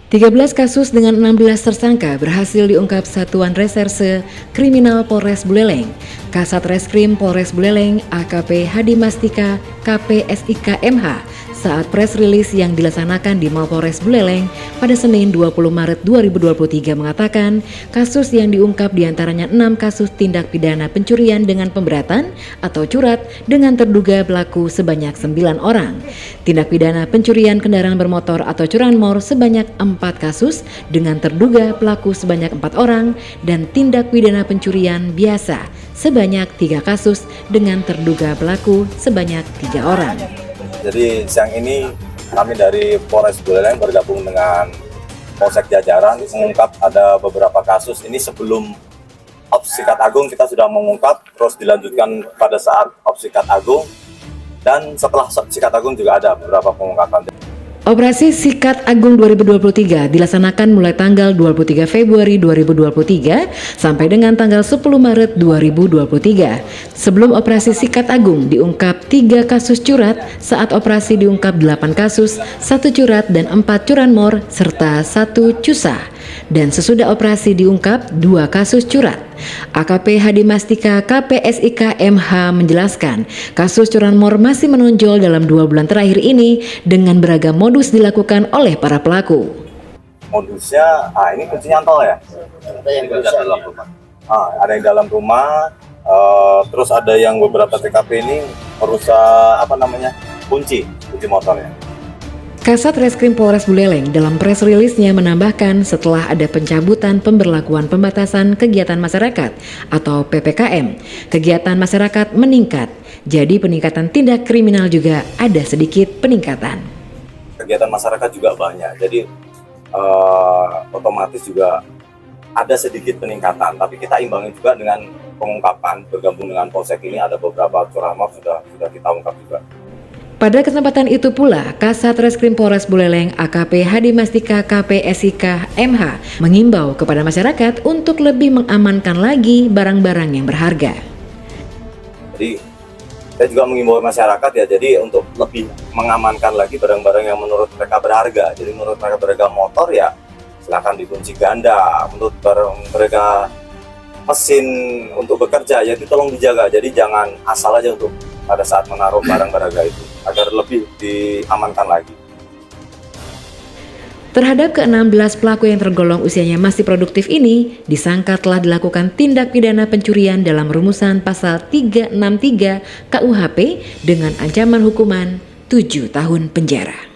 13 kasus dengan 16 tersangka berhasil diungkap Satuan Reserse Kriminal Polres Buleleng. Kasat Reskrim Polres Buleleng AKP Hadi Mastika KPSIK MH saat press release yang dilaksanakan di Mapolres Buleleng pada Senin 20 Maret 2023 mengatakan kasus yang diungkap diantaranya 6 kasus tindak pidana pencurian dengan pemberatan atau curat dengan terduga pelaku sebanyak 9 orang. Tindak pidana pencurian kendaraan bermotor atau curanmor sebanyak 4 kasus dengan terduga pelaku sebanyak 4 orang dan tindak pidana pencurian biasa sebanyak 3 kasus dengan terduga pelaku sebanyak 3 orang. Jadi siang ini kami dari Polres Buleleng bergabung dengan Polsek Jajaran mengungkap ada beberapa kasus. Ini sebelum Ops Sikat Agung kita sudah mengungkap, terus dilanjutkan pada saat Ops Sikat Agung, dan setelah Sikat Agung juga ada beberapa pengungkapan. Operasi Sikat Agung 2023 dilaksanakan mulai tanggal 23 Februari 2023 sampai dengan tanggal 10 Maret 2023. Sebelum operasi Sikat Agung diungkap 3 kasus curat, saat operasi diungkap 8 kasus, 1 curat dan 4 curanmor serta 1 cusah. Dan sesudah operasi diungkap 2 kasus curat. AKP Hadi Mastika KPSIK MH menjelaskan kasus curanmor masih menonjol dalam 2 bulan terakhir ini dengan beragam modus dilakukan oleh para pelaku. Modusnya, ini kunci nyantol ya? Dalam rumah. Ada yang dalam rumah, terus ada yang beberapa TKP ini merusak kunci motornya. Kasat Reskrim Polres Buleleng dalam press release-nya menambahkan setelah ada pencabutan pemberlakuan pembatasan kegiatan masyarakat atau PPKM, kegiatan masyarakat meningkat. Jadi peningkatan tindak kriminal juga ada sedikit peningkatan. Kegiatan masyarakat juga banyak, jadi otomatis juga ada sedikit peningkatan. Tapi kita imbangi juga dengan pengungkapan, bergabung dengan Polsek ini ada beberapa curanmor sudah kita ungkap juga. Pada kesempatan itu pula, Kasat Reskrim Polres Buleleng AKP Hadi Mastika KPSIK MH mengimbau kepada masyarakat untuk lebih mengamankan lagi barang-barang yang berharga. Jadi saya juga mengimbau masyarakat ya, jadi untuk lebih mengamankan lagi barang-barang yang menurut mereka berharga. Jadi menurut mereka berharga motor ya silakan dikunci ganda, menurut barang mereka mesin untuk bekerja ya tolong dijaga. Jadi jangan asal aja untuk pada saat menaruh barang berharga itu, agar lebih diamankan lagi. Terhadap ke-16 pelaku yang tergolong usianya masih produktif ini, disangka telah dilakukan tindak pidana pencurian dalam rumusan pasal 363 KUHP dengan ancaman hukuman 7 tahun penjara.